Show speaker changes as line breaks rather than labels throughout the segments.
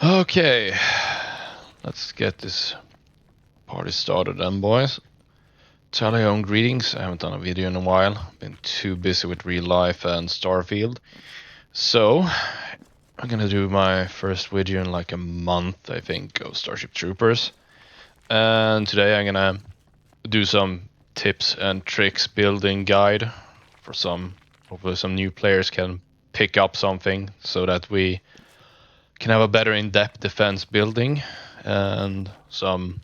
Okay, let's get this party started then, boys. Tally home greetings. I haven't done a video in a while. Been too busy with real life and Starfield. So, I'm gonna do my first video in like a month, I think, of Starship Troopers. And today I'm gonna do some tips and tricks building guide for hopefully some new players can pick up something so that we can have a better in-depth defense building and some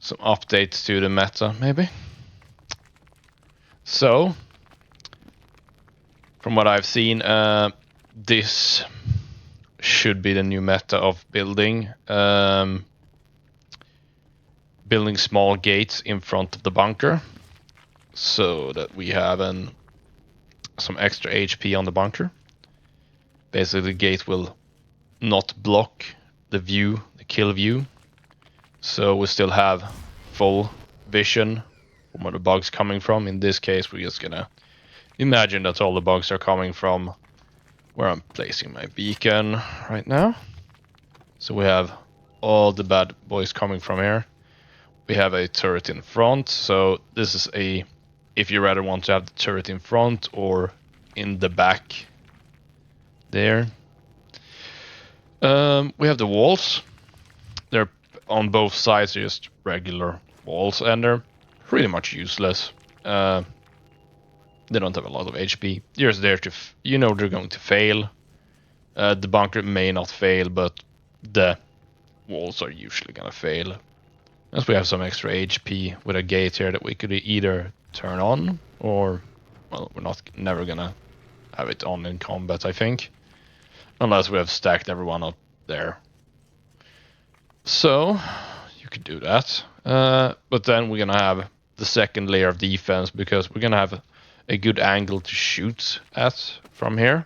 updates to the meta maybe. So from what I've seen, this should be the new meta of building building small gates in front of the bunker so that we have some extra HP on the bunker. Basically, the gate will not block the view, the kill view, so we still have full vision from where the bugs coming from. In this case, we're just gonna imagine that all the bugs are coming from where I'm placing my beacon right now. So we have all the bad boys coming from here. We have a turret in front, so this is if you rather want to have the turret in front or in the back there. We have the walls. They're on both sides, just regular walls, and they're pretty much useless. They don't have a lot of HP. You're just there to, they're going to fail. The bunker may not fail, but the walls are usually gonna fail. As we have some extra HP with a gate here that we could either turn on or, well, we're never gonna have it on in combat, I think. Unless we have stacked everyone up there. So, you could do that. But then we're gonna have the second layer of defense because we're gonna have a good angle to shoot at from here.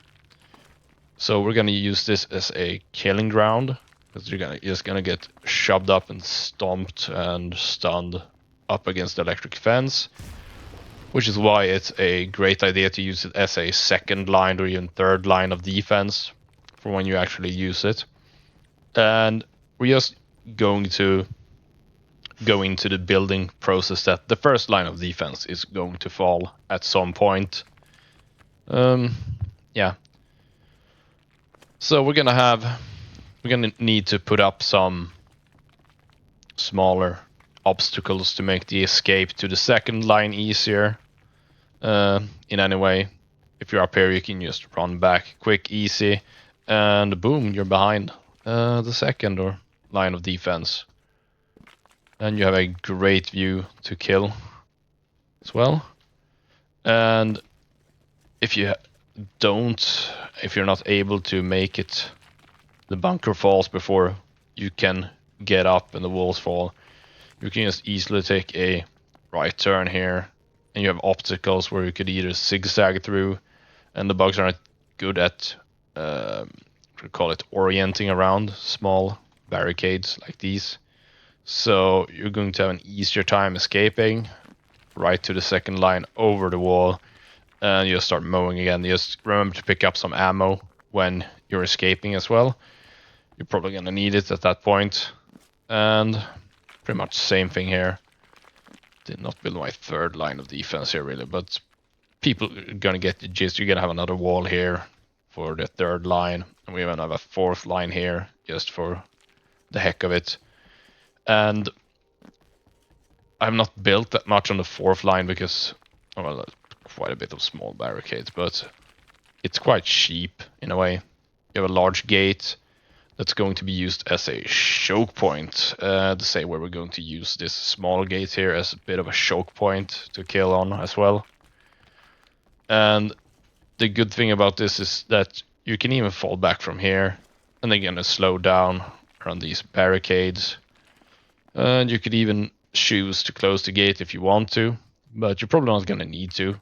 So we're gonna use this as a killing ground because you're just gonna get shoved up and stomped and stunned up against the electric fence, which is why it's a great idea to use it as a second line or even third line of defense for when you actually use it. And we're just going to go into the building process that the first line of defense is going to fall at some point. Yeah. So we're gonna need to put up some smaller obstacles to make the escape to the second line easier. In any way, if you're up here, you can just run back quick, easy, and boom, you're behind the second or line of defense. And you have a great view to kill as well. And if you're not able to make it, the bunker falls before you can get up and the walls fall, you can just easily take a right turn here, and you have obstacles where you could either zigzag through, and the bugs aren't good at call it orienting around small barricades like these. So you're going to have an easier time escaping right to the second line over the wall, and you'll start mowing again. Just remember to pick up some ammo when you're escaping as well. You're probably gonna need it at that point. And pretty much same thing here. Did not build my third line of defense here really, but people are gonna get the gist. You're gonna have another wall here for the third line, and we even have a fourth line here just for the heck of it. And I've not built that much on the fourth line because, well, quite a bit of small barricades, but it's quite cheap in a way. You have a large gate that's going to be used as a choke point, to say where we're going to use this small gate here as a bit of a choke point to kill on as well. And the good thing about this is that you can even fall back from here, and they're gonna slow down around these barricades. And you could even choose to close the gate if you want to, but you're probably not gonna need to.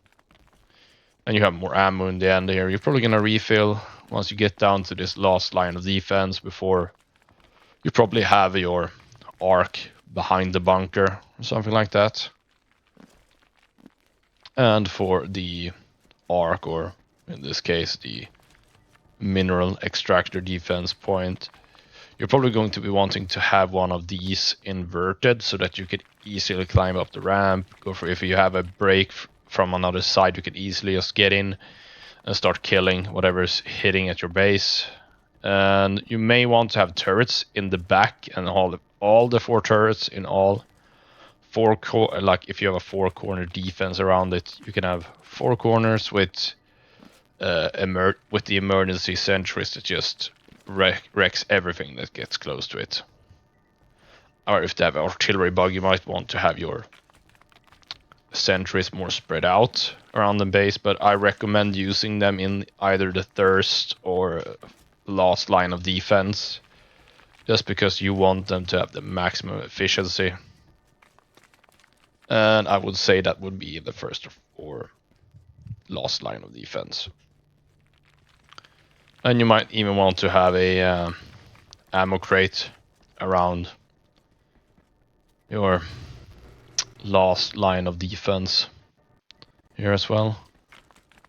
And you have more ammo in the end here. You're probably gonna refill once you get down to this last line of defense before you probably have your arc behind the bunker or something like that. And for the arc, or in this case the mineral extractor defense point. You're probably going to be wanting to have one of these inverted so that you could easily climb up the ramp. Go for if you have a break from another side, you can easily just get in and start killing whatever's hitting at your base. And you may want to have turrets in the back, and all the 4 turrets in all 4 like if you have a 4-corner defense around it, you can have 4 corners with the emergency sentries that just wrecks everything that gets close to it. Or if they have artillery bug, you might want to have your sentries more spread out around the base, but I recommend using them in either the thirst or last line of defense, just because you want them to have the maximum efficiency. And I would say that would be the first or last line of defense. And you might even want to have a ammo crate around your last line of defense here as well.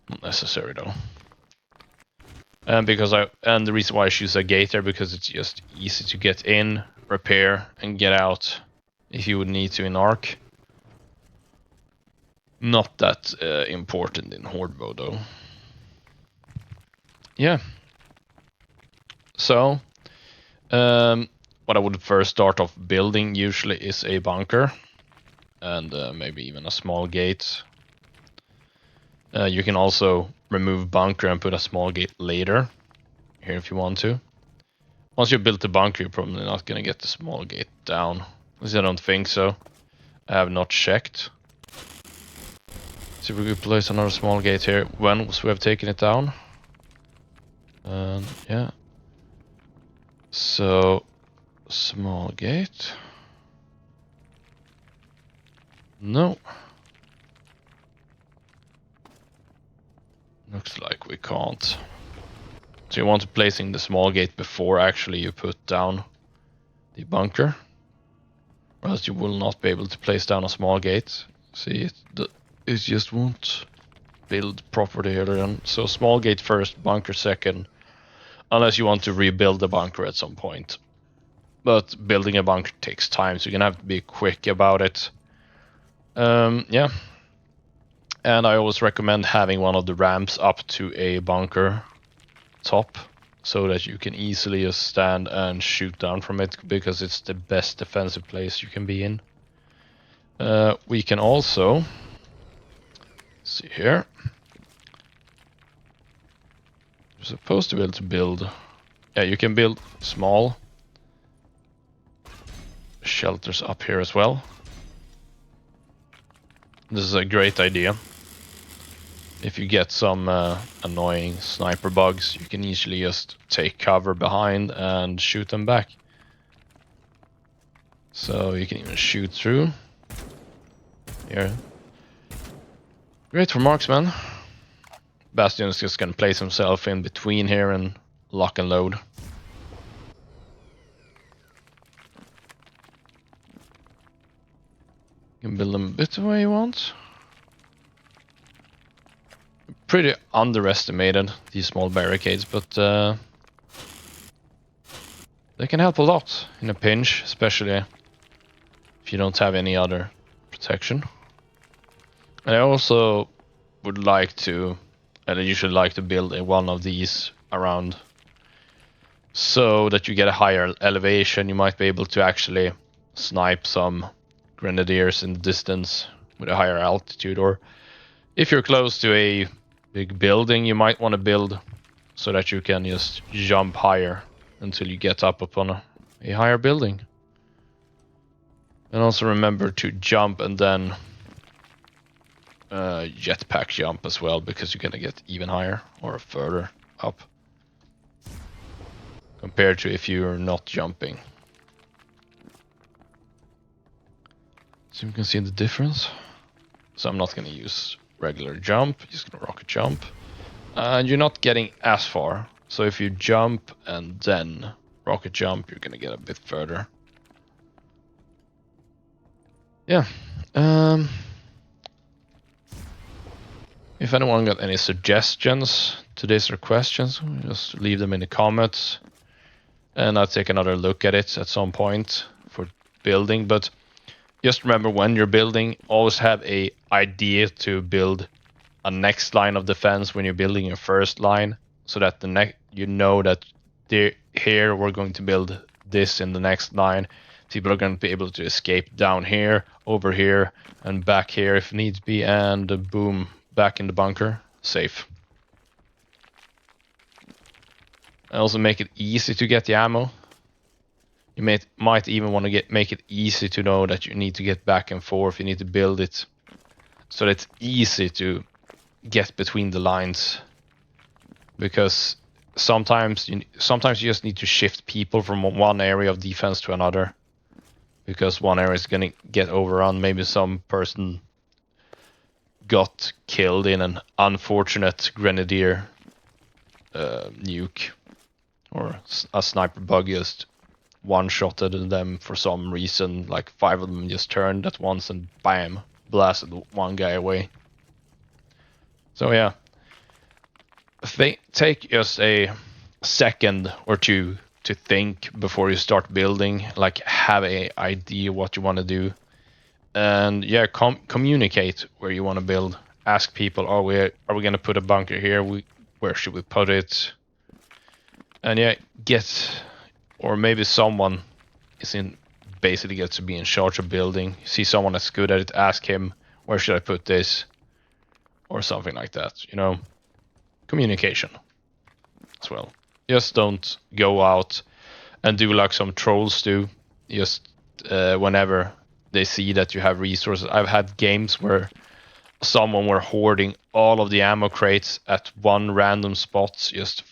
Not necessary though. And the reason why I choose a gate there, because it's just easy to get in, repair, and get out if you would need to in Ark. Not that important in Horde mode though. Yeah. So, what I would first start off building usually is a bunker, and maybe even a small gate. You can also remove bunker and put a small gate later, here if you want to. Once you've built the bunker, you're probably not going to get the small gate down. At least I don't think so. I have not checked. See if we could place another small gate here once we have taken it down. Yeah. So, small gate. No. Looks like we can't. So you want to placing the small gate before actually you put down the bunker, or else you will not be able to place down a small gate. See, it just won't build properly here then. So small gate first, bunker second, unless you want to rebuild the bunker at some point. But building a bunker takes time, so you're gonna have to be quick about it. Yeah. And I always recommend having one of the ramps up to a bunker top, so that you can easily just stand and shoot down from it, because it's the best defensive place you can be in. We can also see here. You're supposed to be able to build. Yeah, you can build small shelters up here as well. This is a great idea. If you get some annoying sniper bugs, you can easily just take cover behind and shoot them back. So you can even shoot through. Here. Great for marksman. Bastion is just gonna place himself in between here and lock and load. You can build them a bit the way you want. Pretty underestimated, these small barricades, but they can help a lot in a pinch, especially if you don't have any other protection. And I also would like to, and I usually like to build one of these around, so that you get a higher elevation. You might be able to actually snipe some grenadiers in the distance with a higher altitude, or if you're close to a big building, you might want to build so that you can just jump higher until you get up upon a higher building. And also remember to jump and then jetpack jump as well, because you're gonna get even higher or further up compared to if you're not jumping. So you can see the difference. So I'm not gonna use regular jump, just gonna rocket jump, and you're not getting as far. So if you jump and then rocket jump, you're gonna get a bit further. Yeah. If anyone got any suggestions to this or questions, just leave them in the comments, and I'll take another look at it at some point for building. But just remember, when you're building, always have a idea to build a next line of defense when you're building your first line, so that you know that here we're going to build this in the next line. People are going to be able to escape down here, over here, and back here if needs be, and boom, back in the bunker, safe. And also make it easy to get the ammo. You might even want to make it easy to know that you need to get back and forth. You need to build it so that it's easy to get between the lines, because sometimes you just need to shift people from one area of defense to another, because one area is going to get overrun. Maybe some person got killed in an unfortunate grenadier nuke, or a sniper bug just one-shotted them for some reason. Like 5 of them just turned at once and bam, blasted one guy away. So yeah, take just a second or two to think before you start building. Like, have a idea what you want to do, and yeah, communicate where you want to build. Ask people, are we going to put a bunker here? Where should we put it? And yeah, or maybe someone basically gets to be in charge of building. See someone that's good at it, ask him, where should I put this? Or something like that, you know. Communication as well. Just don't go out and do like some trolls do. Just whenever they see that you have resources. I've had games where someone were hoarding all of the ammo crates at one random spot, just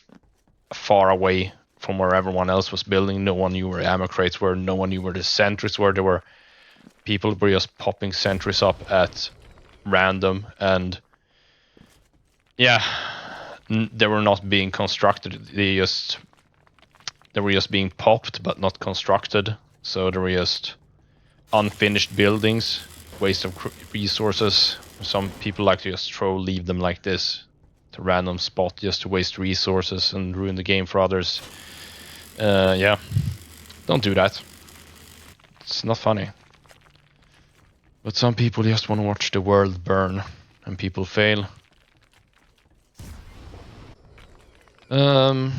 far away from where everyone else was building. No one knew where ammo crates were. No one knew where the sentries were. People were just popping sentries up at random, and yeah, they were not being constructed. They were just being popped, but not constructed. So they were just unfinished buildings, waste of resources. Some people like to just leave them like this to random spot, just to waste resources and ruin the game for others. Yeah, don't do that. It's not funny. But some people just want to watch the world burn, and people fail. Yeah.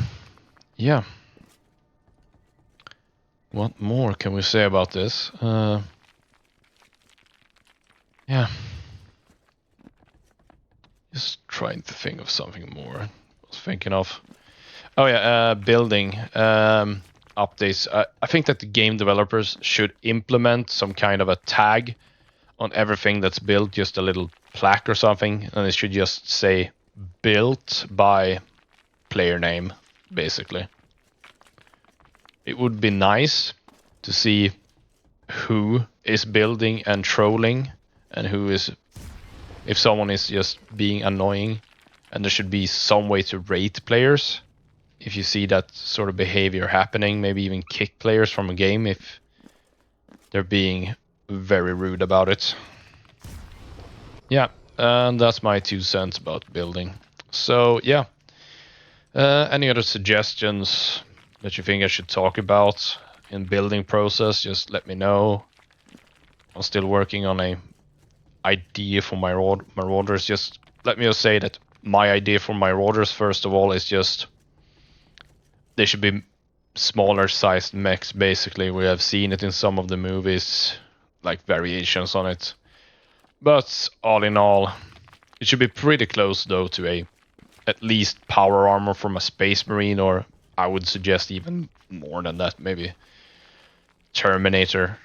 What more can we say about this? Yeah. Just trying to think of something more I was thinking of. Oh yeah, building updates. I think that the game developers should implement some kind of a tag on everything that's built, just a little plaque or something, and it should just say built by player name, basically. It would be nice to see who is building and trolling, and who is, if someone is just being annoying, and there should be some way to rate players. If you see that sort of behavior happening, maybe even kick players from a game if they're being very rude about it. Yeah, and that's my 2 cents about building. So yeah, any other suggestions that you think I should talk about in building process, just let me know. I'm still working on a idea for my marauders. Just let me just say that my idea for my marauders, first of all, is just they should be smaller sized mechs. Basically, we have seen it in some of the movies, like variations on it. But all in all, it should be pretty close though to at least power armor from a Space Marine, or I would suggest even more than that, maybe Terminator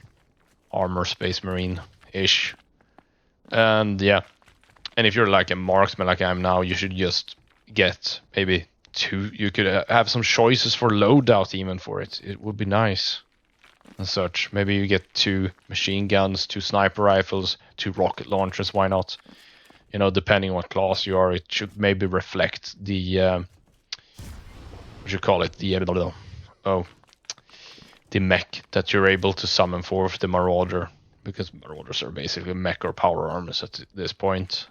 armor Space Marine-ish. And yeah, and if you're like a marksman like I am now, you should just get maybe 2. You could have some choices for loadout even for it. It would be nice and such. Maybe you get 2 machine guns, 2 sniper rifles, 2 rocket launchers, why not? You know, depending on what class you are, it should maybe reflect the what you call it, the mech that you're able to summon forth, the marauder, because marauders are basically mech or power armors at this point.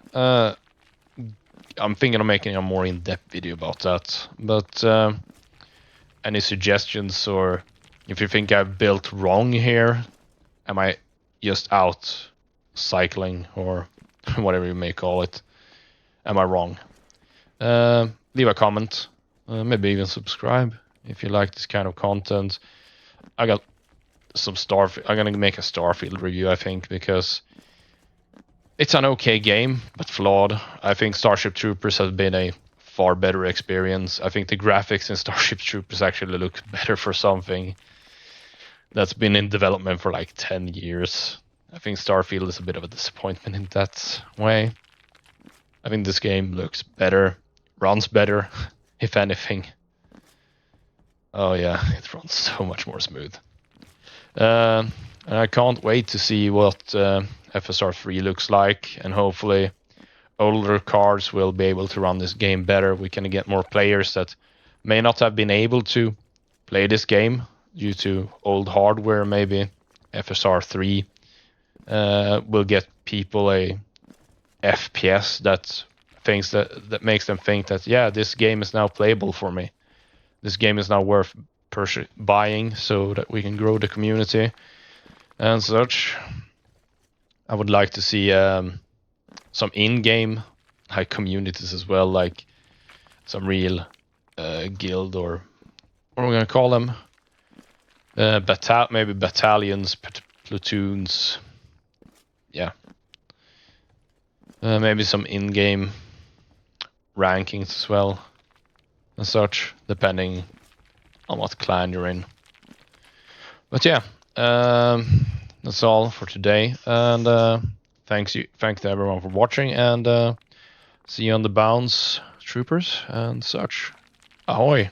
I'm thinking of making a more in-depth video about that. But any suggestions, or if you think I've built wrong here, am I just out cycling or whatever you may call it? Am I wrong? Leave a comment, maybe even subscribe if you like this kind of content. I got some I'm gonna make a Starfield review, I think, because it's an okay game, but flawed. I think Starship Troopers has been a far better experience. I think the graphics in Starship Troopers actually look better for something that's been in development for like 10 years. I think Starfield is a bit of a disappointment in that way. I think this game looks better, runs better, if anything. Oh yeah, it runs so much more smooth. And I can't wait to see what FSR 3 looks like, and hopefully older cards will be able to run this game better. We can get more players that may not have been able to play this game due to old hardware. Maybe FSR 3 will get people a FPS that makes them think that, yeah, this game is now playable for me. This game is now worth buying, so that we can grow the community and such. I would like to see some in-game like communities as well, like some real guild, or what are we gonna call them? Maybe battalions, platoons. Yeah. Maybe some in-game rankings as well, and such, depending on what clan you're in. But yeah, that's all for today, and thanks to everyone for watching, and see you on the bounce, troopers and such. Ahoy!